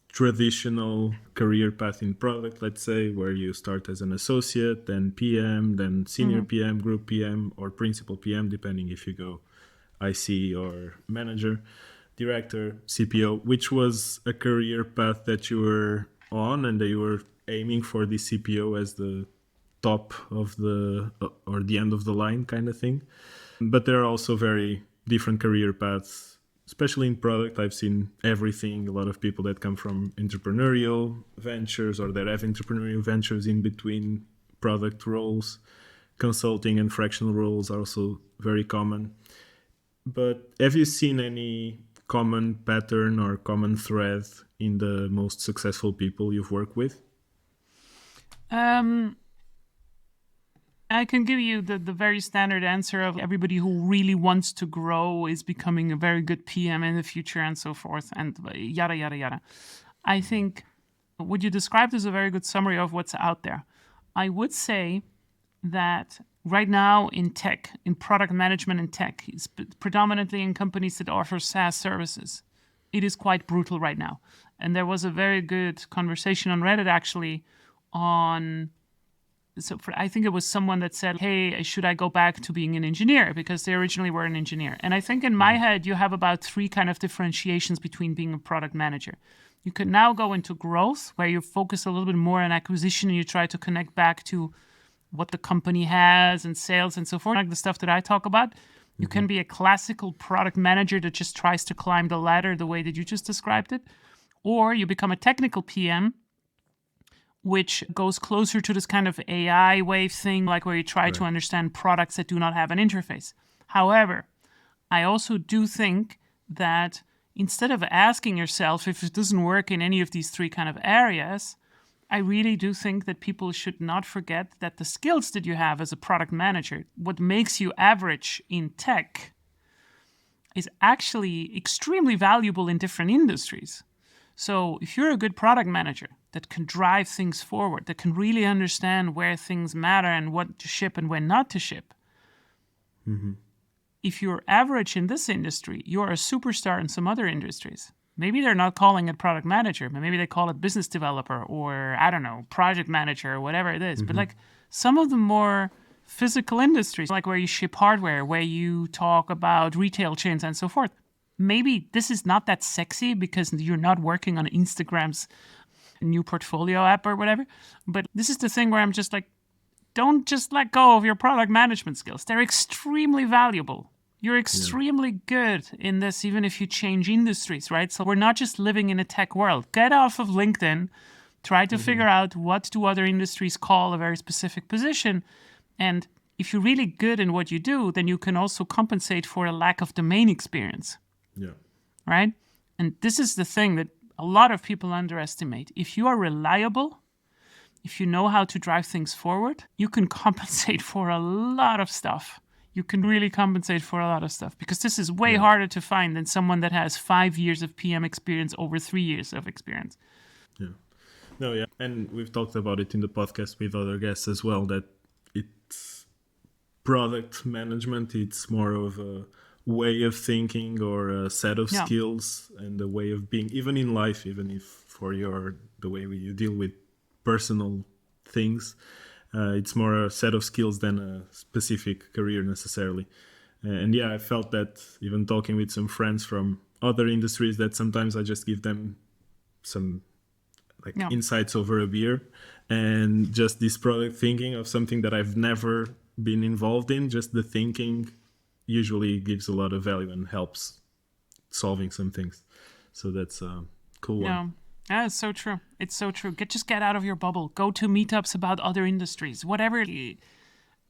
traditional career path in product, let's say, where you start as an associate, then PM, then senior PM, group PM, or principal PM, depending if you go IC or manager, director, CPO, which was a career path that you were on, and that you were aiming for the CPO as the top of the, or the end of the line kind of thing. But there are also very different career paths, especially in product. I've seen everything. A lot of people that come from entrepreneurial ventures, or that have entrepreneurial ventures in between product roles. Consulting and fractional roles are also very common. But have you seen any common pattern or common thread in the most successful people you've worked with? I can give you the very standard answer of everybody who really wants to grow is becoming a very good PM in the future and so forth and yada, yada, yada. I think what you described is a very good summary of what's out there. I would say that right now in tech, in product management in tech, it's predominantly in companies that offer SaaS services. It is quite brutal right now. And there was a very good conversation on Reddit actually on... I think it was someone that said, hey, should I go back to being an engineer? Because they originally were an engineer. And I think in my head, you have about 3 kind of differentiations between being a product manager. You can now go into growth, where you focus a little bit more on acquisition and you try to connect back to what the company has and sales and so forth, like the stuff that I talk about. You can be a classical product manager that just tries to climb the ladder the way that you just described it. Or you become a technical PM, which goes closer to this kind of AI wave thing, like where you try to understand products that do not have an interface. However, I also do think that instead of asking yourself if it doesn't work in any of these 3 kind of areas, I really do think that people should not forget that the skills that you have as a product manager, what makes you average in tech, is actually extremely valuable in different industries. So if you're a good product manager that can drive things forward, that can really understand where things matter and what to ship and when not to ship, if you're average in this industry, you're a superstar in some other industries. Maybe they're not calling it product manager, but maybe they call it business developer or, I don't know, project manager or whatever it is. But like some of the more physical industries, like where you ship hardware, where you talk about retail chains and so forth, maybe this is not that sexy because you're not working on Instagram's new portfolio app or whatever. But this is the thing where I'm just like, don't just let go of your product management skills. They're extremely valuable. You're extremely good in this, even if you change industries, right? So we're not just living in a tech world. Get off of LinkedIn, try to figure out what do other industries call a very specific position. And if you're really good in what you do, then you can also compensate for a lack of domain experience. Yeah. Right? And this is the thing that a lot of people underestimate. If you are reliable, if you know how to drive things forward, you can compensate for a lot of stuff. You can really compensate for a lot of stuff because this is way harder to find than someone that has 5 years of PM experience over 3 years of experience. Yeah. No, yeah. And we've talked about it in the podcast with other guests as well, that it's product management. It's more of a way of thinking or a set of skills and a way of being, even in life, even if for the way you deal with personal things, it's more a set of skills than a specific career necessarily. And yeah, I felt that even talking with some friends from other industries, that sometimes I just give them some insights over a beer, and just this product thinking of something that I've never been involved in, just the thinking usually gives a lot of value and helps solving some things. So that's a cool one. Yeah, it's so true. It's so true. Just get out of your bubble. Go to meetups about other industries.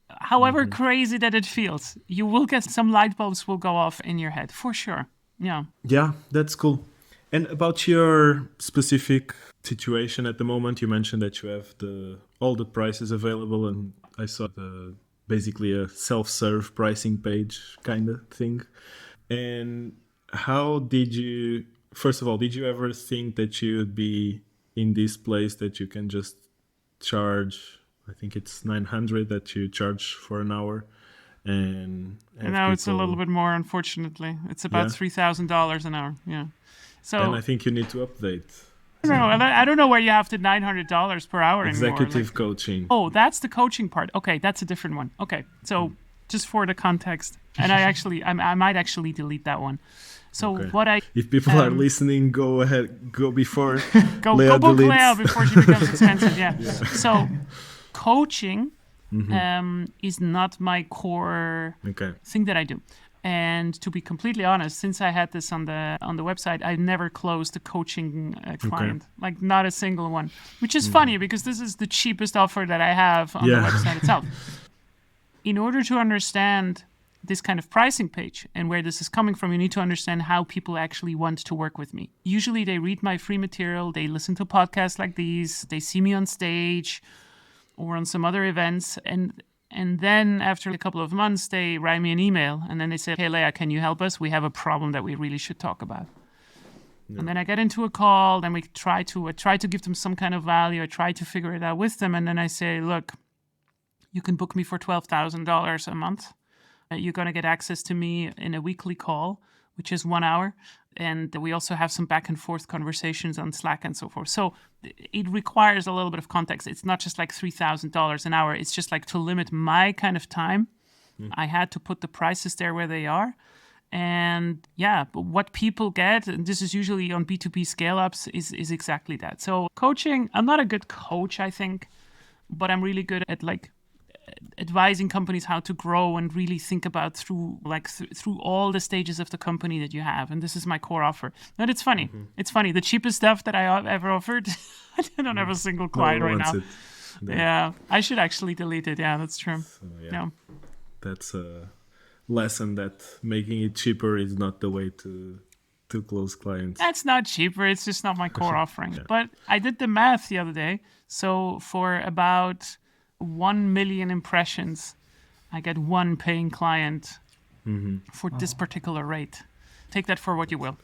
However crazy that it feels, you will get some light bulbs will go off in your head for sure. Yeah. Yeah, that's cool. And about your specific situation at the moment, you mentioned that you have all the prices available, and I saw basically a self-serve pricing page kind of thing. And how did you... First of all, did you ever think that you would be in this place that you can just charge, I think it's 900 that you charge for an hour? And now it's a little bit more, unfortunately. It's about $3,000 an hour. Yeah. So then I think you need to update. I don't know where you have the $900 per hour anymore. Executive coaching. Oh, that's the coaching part. Okay, that's a different one. Okay, so just for the context, and I might actually delete that one. So if people are listening, go ahead, go before go book Leah before she becomes expensive. Yeah. So coaching is not my core thing that I do. And to be completely honest, since I had this on the website, I've never closed a coaching client, like not a single one, which is funny because this is the cheapest offer that I have on the website itself. In order to understand this kind of pricing page and where this is coming from, you need to understand how people actually want to work with me. Usually they read my free material, they listen to podcasts like these, they see me on stage or on some other events, and then after a couple of months, they write me an email and then they say, hey, Leah, can you help us? We have a problem that we really should talk about. Yeah. And then I get into a call, then I try to give them some kind of value. I try to figure it out with them. And then I say, look, you can book me for $12,000 a month. You're going to get access to me in a weekly call, which is 1 hour. And we also have some back and forth conversations on Slack and so forth. So it requires a little bit of context. It's not just like $3,000 an hour. It's just like to limit my kind of time. I had to put the prices there where they are. And yeah, but what people get, and this is usually on B2B scale-ups, is exactly that. So coaching, I'm not a good coach, I think, but I'm really good at like advising companies how to grow and really think about through all the stages of the company that you have. And this is my core offer. But it's funny. It's funny. The cheapest stuff that I ever offered, I don't have a single client right now. Yeah, I should actually delete it. Yeah, that's true. So, yeah. That's a lesson that making it cheaper is not the way to close clients. That's not cheaper. It's just not my core offering. Yeah. But I did the math the other day. So for about 1 million impressions, I get one paying client for this particular rate. Take that for what you will.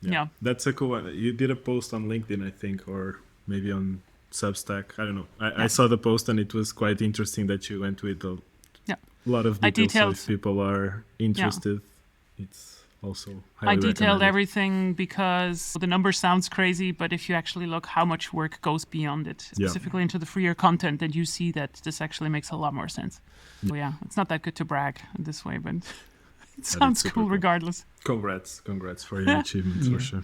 Yeah. That's a cool one. You did a post on LinkedIn, I think, or maybe on Substack. I don't know. I saw the post and it was quite interesting that you went with a lot of details. So if people are interested, it's also highly detailed recommended. Everything because the number sounds crazy, but if you actually look how much work goes beyond it, specifically into the freer content, then you see that this actually makes a lot more sense. So yeah, it's not that good to brag this way, but it sounds cool regardless. Congrats for your achievements for sure.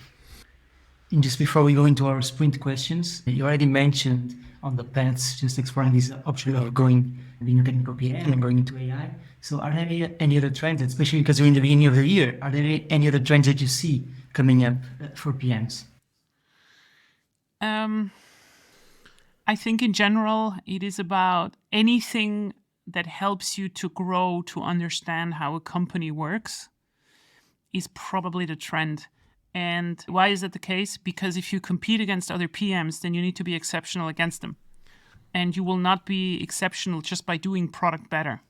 And just before we go into our sprint questions, you already mentioned on the paths, just exploring this option of being a technical PM and going into AI. So are there any other trends, especially because we're in the beginning of the year, are there any other trends that you see coming up for PMs? I think in general, it is about anything that helps you to grow, to understand how a company works is probably the trend. And why is that the case? Because if you compete against other PMs, then you need to be exceptional against them. And you will not be exceptional just by doing product better.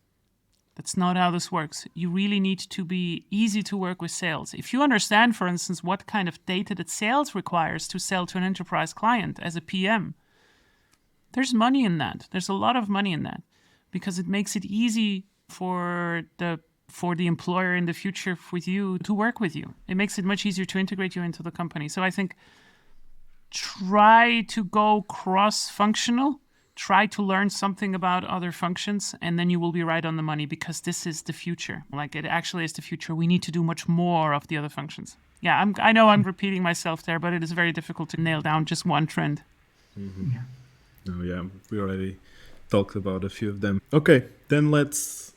That's not how this works. You really need to be easy to work with sales. If you understand, for instance, what kind of data that sales requires to sell to an enterprise client as a PM, there's money in that. There's a lot of money in that because it makes it easy for the employer in the future with you to work with you. It makes it much easier to integrate you into the company. So I think try to go cross-functional. Try to learn something about other functions, and then you will be right on the money because this is the future. Like it actually is the future. We need to do much more of the other functions. Yeah, I know I'm repeating myself there, but it is very difficult to nail down just one trend. Mm-hmm. Yeah. Oh yeah, we already talked about a few of them. Okay, then let's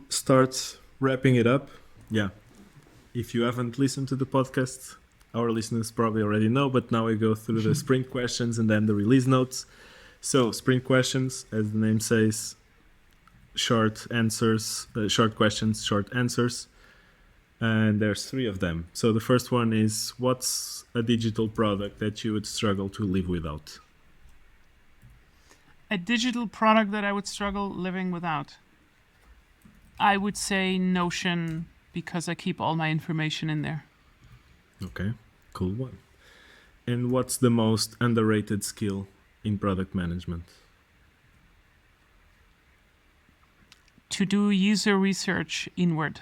start wrapping it up. Yeah, if you haven't listened to the podcast, our listeners probably already know, but now we go through the sprint questions and then the release notes. So, sprint questions, as the name says, short answers, short questions, short answers. And there's 3 of them. So the first one is, what's a digital product that you would struggle to live without? A digital product that I would struggle living without? I would say Notion, because I keep all my information in there. Okay, cool one. And what's the most underrated skill in product management? To do user research inward.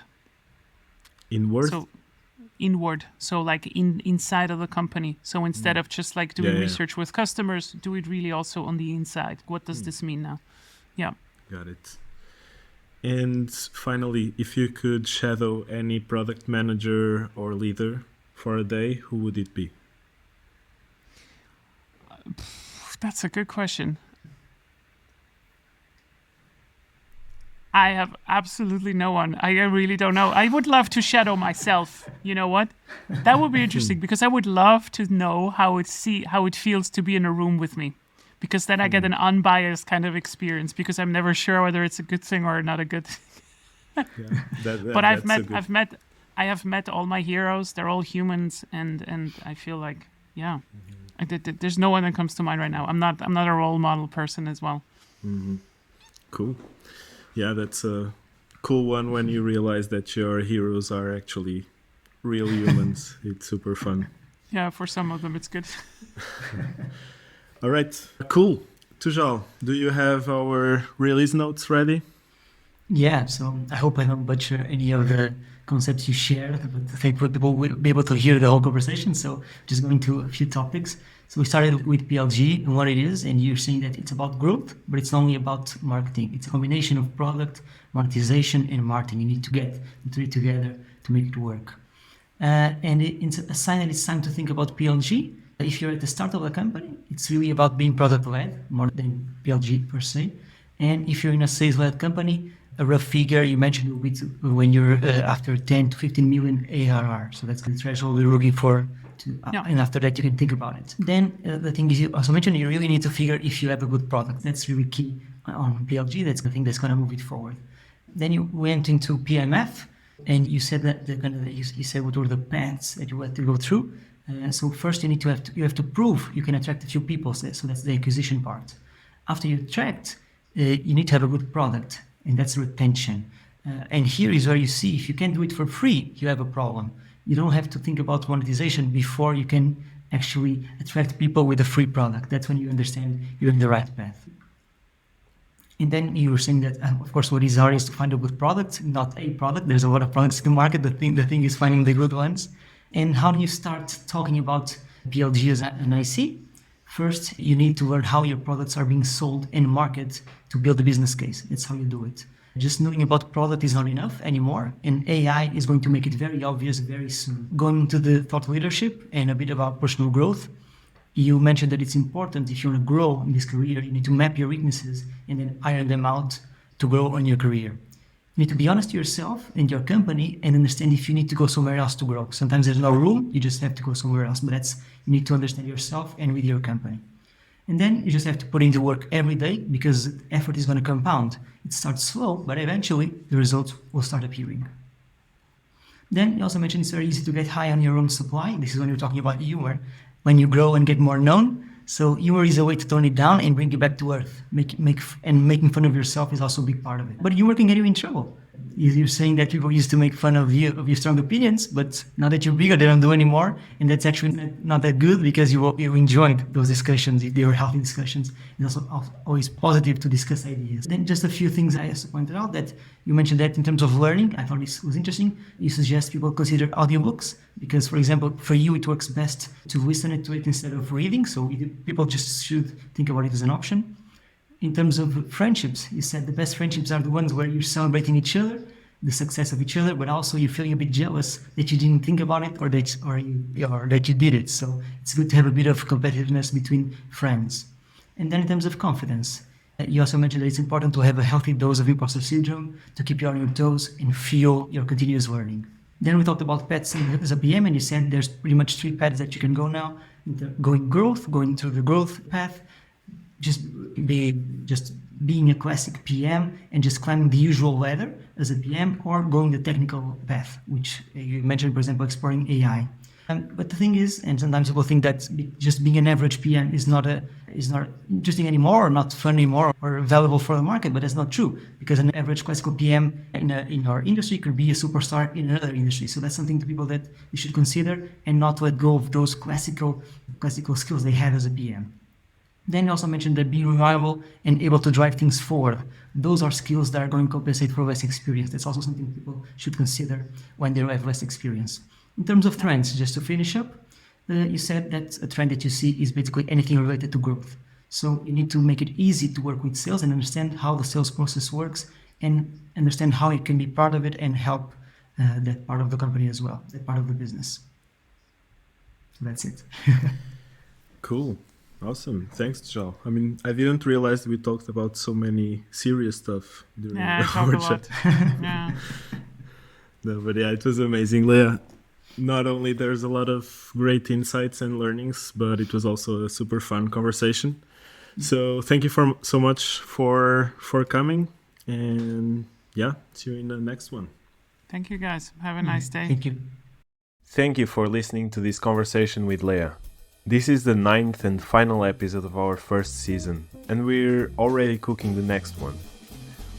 Inward? So inward. So like inside of the company. So instead of just like doing research with customers, do it really also on the inside. What does this mean now? Yeah. Got it. And finally, if you could shadow any product manager or leader for a day, who would it be? That's a good question. I have absolutely no one. I really don't know. I would love to shadow myself. You know what? That would be interesting because I would love to know how it feels to be in a room with me. Because then I get an unbiased kind of experience because I'm never sure whether it's a good thing or not a good thing. But Good. I have met all my heroes. They're all humans, and I feel like, yeah, there's no one that comes to mind right now. I'm not a role model person as well. Cool. Yeah, that's a cool one when you realize that your heroes are actually real humans. It's super fun. Yeah, for some of them it's good. All right, cool. Tojal, do you have our release notes ready? Yeah, so I hope I don't butcher any of the concepts you shared, but I think people will be able to hear the whole conversation. So just going to a few topics. So we started with PLG and what it is, and you're saying that it's about growth, but it's not only about marketing. It's a combination of product, monetization, and marketing. You need to get the three together to make it work. And it's a sign that it's time to think about PLG. If you're at the start of a company, it's really about being product-led more than PLG per se. And if you're in a sales-led company, a rough figure you mentioned will be when you're after 10 to 15 million ARR. So that's the threshold we're looking for. And after that, you can think about it. Then the thing is, you also mentioned you really need to figure if you have a good product. That's really key on PLG. That's the thing that's going to move it forward. Then you went into PMF, and you said that you said what were the paths that you had to go through. So first, you have to prove you can attract a few people. So that's the acquisition part. After you attract, you need to have a good product, and that's retention. And here is where you see if you can't do it for free, you have a problem. You don't have to think about monetization before you can actually attract people with a free product. That's when you understand you're in the right path. And then you were saying that, of course, what is hard is to find a good product, not a product. There's a lot of products in the market. The thing is finding the good ones. And how do you start talking about PLG as an IC? First, you need to learn how your products are being sold and marketed to build a business case. That's how you do it. Just knowing about product is not enough anymore, and AI is going to make it very obvious very soon. Going to the thought leadership and a bit about personal growth, you mentioned that it's important if you want to grow in this career, you need to map your weaknesses and then iron them out to grow on your career. You need to be honest to yourself and your company and understand if you need to go somewhere else to grow. Sometimes there's no room, you just have to go somewhere else, but you need to understand yourself and with your company. And then you just have to put in the work every day because effort is going to compound. It starts slow, but eventually the results will start appearing. Then you also mentioned it's very easy to get high on your own supply. This is when you're talking about humor. When you grow and get more known, so humor is a way to tone it down and bring you back to earth. Making fun of yourself is also a big part of it. But humor can get you in trouble. You're saying that people used to make fun of your strong opinions, but now that you're bigger, they don't do anymore, and that's actually not that good because you enjoyed those discussions. They were healthy discussions. It's also always positive to discuss ideas. Then just a few things I also pointed out that you mentioned that in terms of learning, I thought this was interesting. You suggest people consider audiobooks because, for example, for you it works best to listen to it instead of reading. So people just should think about it as an option. In terms of friendships, you said the best friendships are the ones where you're celebrating each other, the success of each other, but also you're feeling a bit jealous that you didn't think about it or that you did it. So it's good to have a bit of competitiveness between friends. And then in terms of confidence, you also mentioned that it's important to have a healthy dose of impostor syndrome to keep you on your toes and fuel your continuous learning. Then we talked about paths as a PM, and you said there's pretty much 3 paths that you can go now. Going through the growth path, just being a classic PM and just climbing the usual ladder as a PM, or going the technical path, which you mentioned, for example, exploring AI. But the thing is, and sometimes people think that just being an average PM is not interesting anymore, or not fun anymore, or valuable for the market. But that's not true, because an average classical PM in our industry could be a superstar in another industry. So that's something to people that you should consider and not let go of those classical skills they had as a PM. Then you also mentioned that being reliable and able to drive things forward. Those are skills that are going to compensate for less experience. That's also something people should consider when they have less experience. In terms of trends, just to finish up, you said that a trend that you see is basically anything related to growth. So you need to make it easy to work with sales and understand how the sales process works and understand how it can be part of it and help that part of the company as well, that part of the business. So that's it. Cool. Awesome. Thanks, Tojal. I mean, I didn't realize we talked about so many serious stuff during our chat. Yeah. No, but yeah, it was amazing. Leah, not only there's a lot of great insights and learnings, but it was also a super fun conversation. So thank you so much for coming. And yeah, see you in the next one. Thank you, guys. Have a nice day. Thank you. Thank you for listening to this conversation with Leah. This is the 9th and final episode of our first season, and we're already cooking the next one.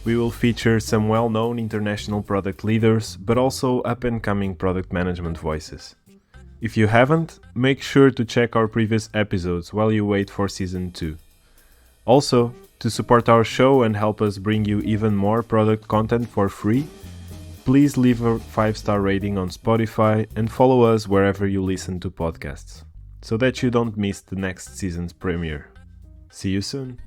We will feature some well-known international product leaders, but also up-and-coming product management voices. If you haven't, make sure to check our previous episodes while you wait for season 2. Also, to support our show and help us bring you even more product content for free, please leave a 5-star rating on Spotify and follow us wherever you listen to podcasts, so that you don't miss the next season's premiere. See you soon!